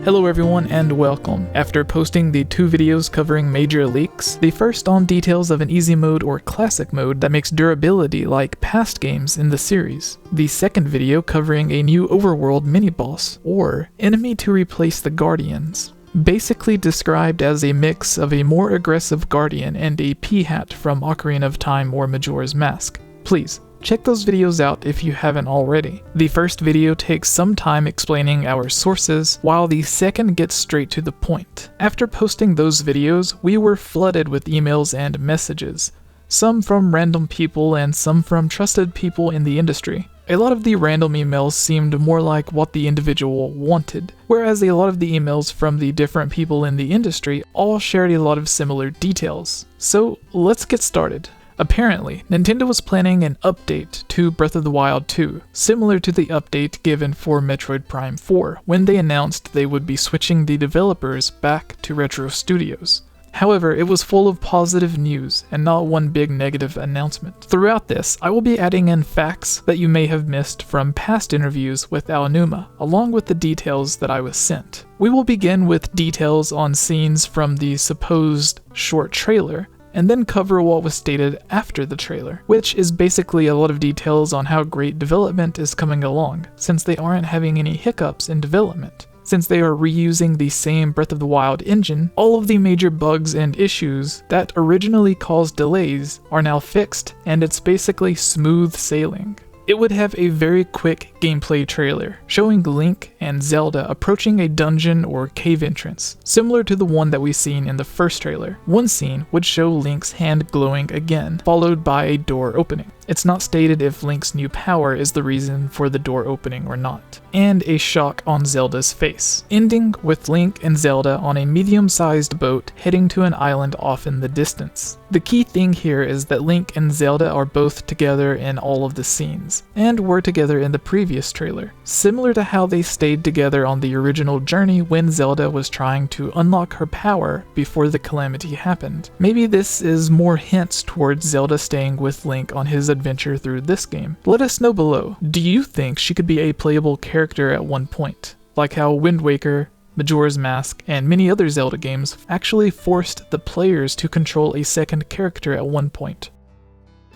Hello everyone and welcome. After posting the two videos covering major leaks, the first on details of an easy mode or classic mode that makes durability like past games in the series, the second video covering a new overworld mini-boss, or enemy to replace the Guardians, basically described as a mix of a more aggressive Guardian and a P-hat from Ocarina of Time or Majora's Mask. Please, check those videos out if you haven't already. The first video takes some time explaining our sources, while the second gets straight to the point. After posting those videos, we were flooded with emails and messages, some from random people and some from trusted people in the industry. A lot of the random emails seemed more like what the individual wanted, whereas a lot of the emails from the different people in the industry all shared a lot of similar details. So let's get started. Apparently, Nintendo was planning an update to Breath of the Wild 2, similar to the update given for Metroid Prime 4, when they announced they would be switching the developers back to Retro Studios. However, it was full of positive news, and not one big negative announcement. Throughout this, I will be adding in facts that you may have missed from past interviews with Aonuma, along with the details that I was sent. We will begin with details on scenes from the supposed short trailer, and then cover what was stated after the trailer, which is basically a lot of details on how great development is coming along, since they aren't having any hiccups in development. Since they are reusing the same Breath of the Wild engine, all of the major bugs and issues that originally caused delays are now fixed, and it's basically smooth sailing. It would have a very quick gameplay trailer, showing Link and Zelda approaching a dungeon or cave entrance, similar to the one that we seen in the first trailer. One scene would show Link's hand glowing again, followed by a door opening. It's not stated if Link's new power is the reason for the door opening or not. And a shock on Zelda's face, ending with Link and Zelda on a medium-sized boat heading to an island off in the distance. The key thing here is that Link and Zelda are both together in all of the scenes, and were together in the previous trailer, similar to how they stayed together on the original journey when Zelda was trying to unlock her power before the calamity happened. Maybe this is more hints towards Zelda staying with Link on his adventure through this game. Let us know below. Do you think she could be a playable character at one point, like how Wind Waker, Majora's Mask, and many other Zelda games actually forced the players to control a second character at one point,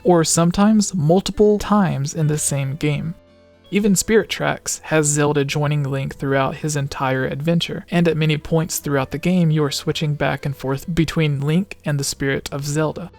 or sometimes multiple times in the same game? Even Spirit Tracks has Zelda joining Link throughout his entire adventure, and at many points throughout the game you are switching back and forth between Link and the spirit of Zelda.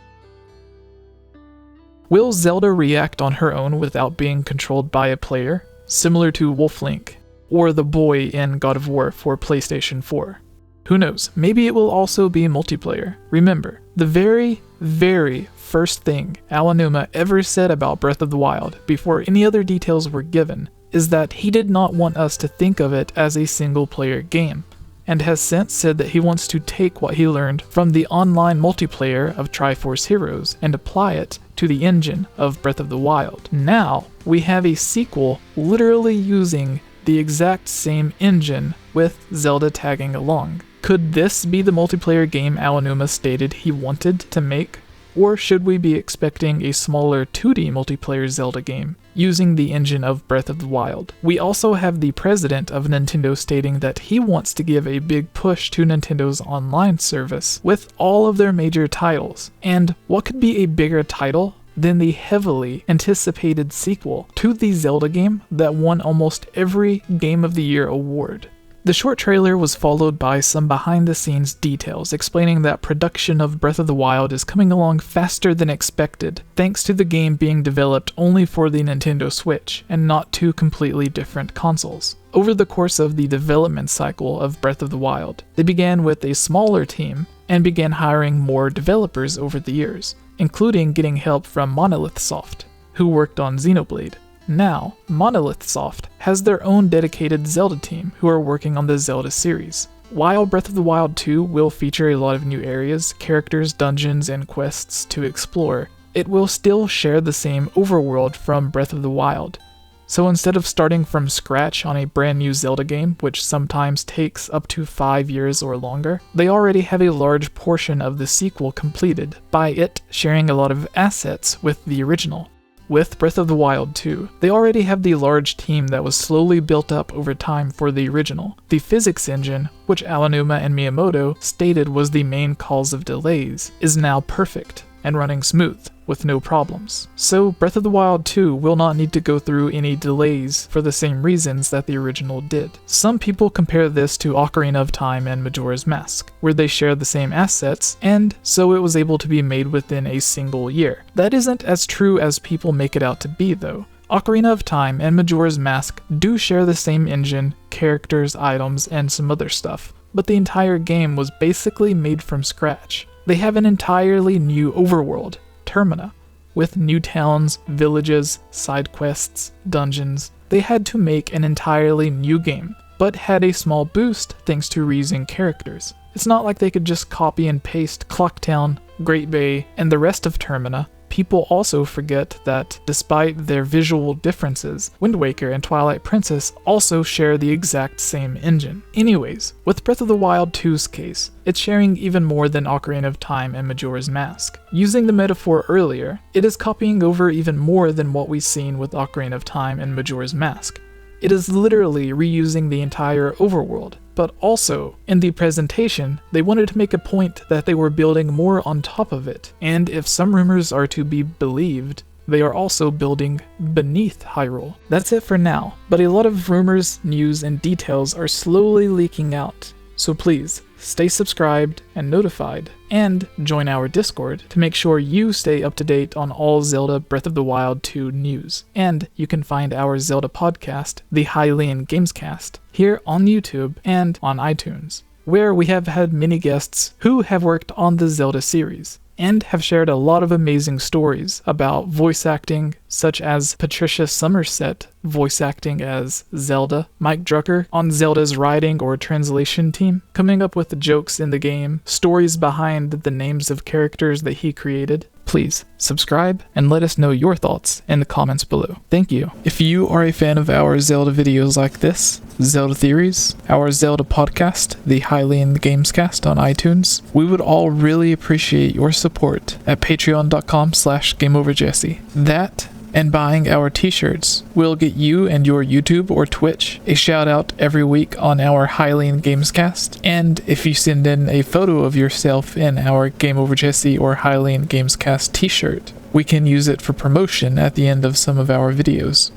Will Zelda react on her own without being controlled by a player, similar to Wolf Link, or the boy in God of War for PlayStation 4? Who knows, maybe it will also be multiplayer. Remember, the very first thing Aonuma ever said about Breath of the Wild, before any other details were given, is that he did not want us to think of it as a single-player game, and has since said that he wants to take what he learned from the online multiplayer of Triforce Heroes and apply it to the engine of Breath of the Wild. Now, we have a sequel literally using the exact same engine with Zelda tagging along. Could this be the multiplayer game Aonuma stated he wanted to make? Or should we be expecting a smaller 2D multiplayer Zelda game using the engine of Breath of the Wild? We also have the president of Nintendo stating that he wants to give a big push to Nintendo's online service with all of their major titles. And what could be a bigger title than the heavily anticipated sequel to the Zelda game that won almost every Game of the Year award? The short trailer was followed by some behind-the-scenes details explaining that production of Breath of the Wild is coming along faster than expected, thanks to the game being developed only for the Nintendo Switch, and not two completely different consoles. Over the course of the development cycle of Breath of the Wild, they began with a smaller team, and began hiring more developers over the years, including getting help from Monolith Soft, who worked on Xenoblade. Now, Monolith Soft has their own dedicated Zelda team who are working on the Zelda series. While Breath of the Wild 2 will feature a lot of new areas, characters, dungeons, and quests to explore, it will still share the same overworld from Breath of the Wild. So instead of starting from scratch on a brand new Zelda game, which sometimes takes up to 5 years or longer, they already have a large portion of the sequel completed, by it sharing a lot of assets with the original. with Breath of the Wild 2, they already have the large team that was slowly built up over time for the original. The physics engine, which Aonuma and Miyamoto stated was the main cause of delays, is now perfect and running smooth, with no problems. So Breath of the Wild 2 will not need to go through any delays for the same reasons that the original did. Some people compare this to Ocarina of Time and Majora's Mask, where they share the same assets, and so it was able to be made within a single year. That isn't as true as people make it out to be though. Ocarina of Time and Majora's Mask do share the same engine, characters, items, and some other stuff, but the entire game was basically made from scratch. They have an entirely new overworld, Termina, with new towns, villages, side quests, dungeons. They had to make an entirely new game, but had a small boost thanks to reusing characters. It's not like they could just copy and paste Clocktown, Great Bay, and the rest of Termina. People also forget that, despite their visual differences, Wind Waker and Twilight Princess also share the exact same engine. Anyways, with Breath of the Wild 2's case, it's sharing even more than Ocarina of Time and Majora's Mask. Using the metaphor earlier, it is copying over even more than what we've seen with Ocarina of Time and Majora's Mask. It is literally reusing the entire overworld. But also, in the presentation, they wanted to make a point that they were building more on top of it, and if some rumors are to be believed, they are also building beneath Hyrule. That's it for now, but a lot of rumors, news, and details are slowly leaking out, so please, stay subscribed and notified, and join our Discord to make sure you stay up to date on all Zelda Breath of the Wild 2 news. And you can find our Zelda podcast, the 𝐈𝐧𝐬𝐭𝐭𝐞𝐫, here on YouTube and on iTunes, where we have had many guests who have worked on the Zelda series, and have shared a lot of amazing stories about voice acting, such as Patricia Somerset voice acting as Zelda, Mike Drucker on Zelda's writing or translation team, coming up with the jokes in the game, stories behind the names of characters that he created. Please subscribe and let us know your thoughts in the comments below. Thank you. If you are a fan of our Zelda videos like this, Zelda Theories, our Zelda podcast, the 𝐈𝐧𝐬𝐭𝐴𝐽 on iTunes, we would all really appreciate your support at patreon.com/GameOverJesse. That and buying our t-shirts will get you and your YouTube or Twitch a shout out every week on our 𝐈𝐧𝐬𝐭𝐴𝐽. And if you send in a photo of yourself in our Game Over Jesse or 𝐈𝐧𝐬𝐭𝐴𝐽 t-shirt, we can use it for promotion at the end of some of our videos.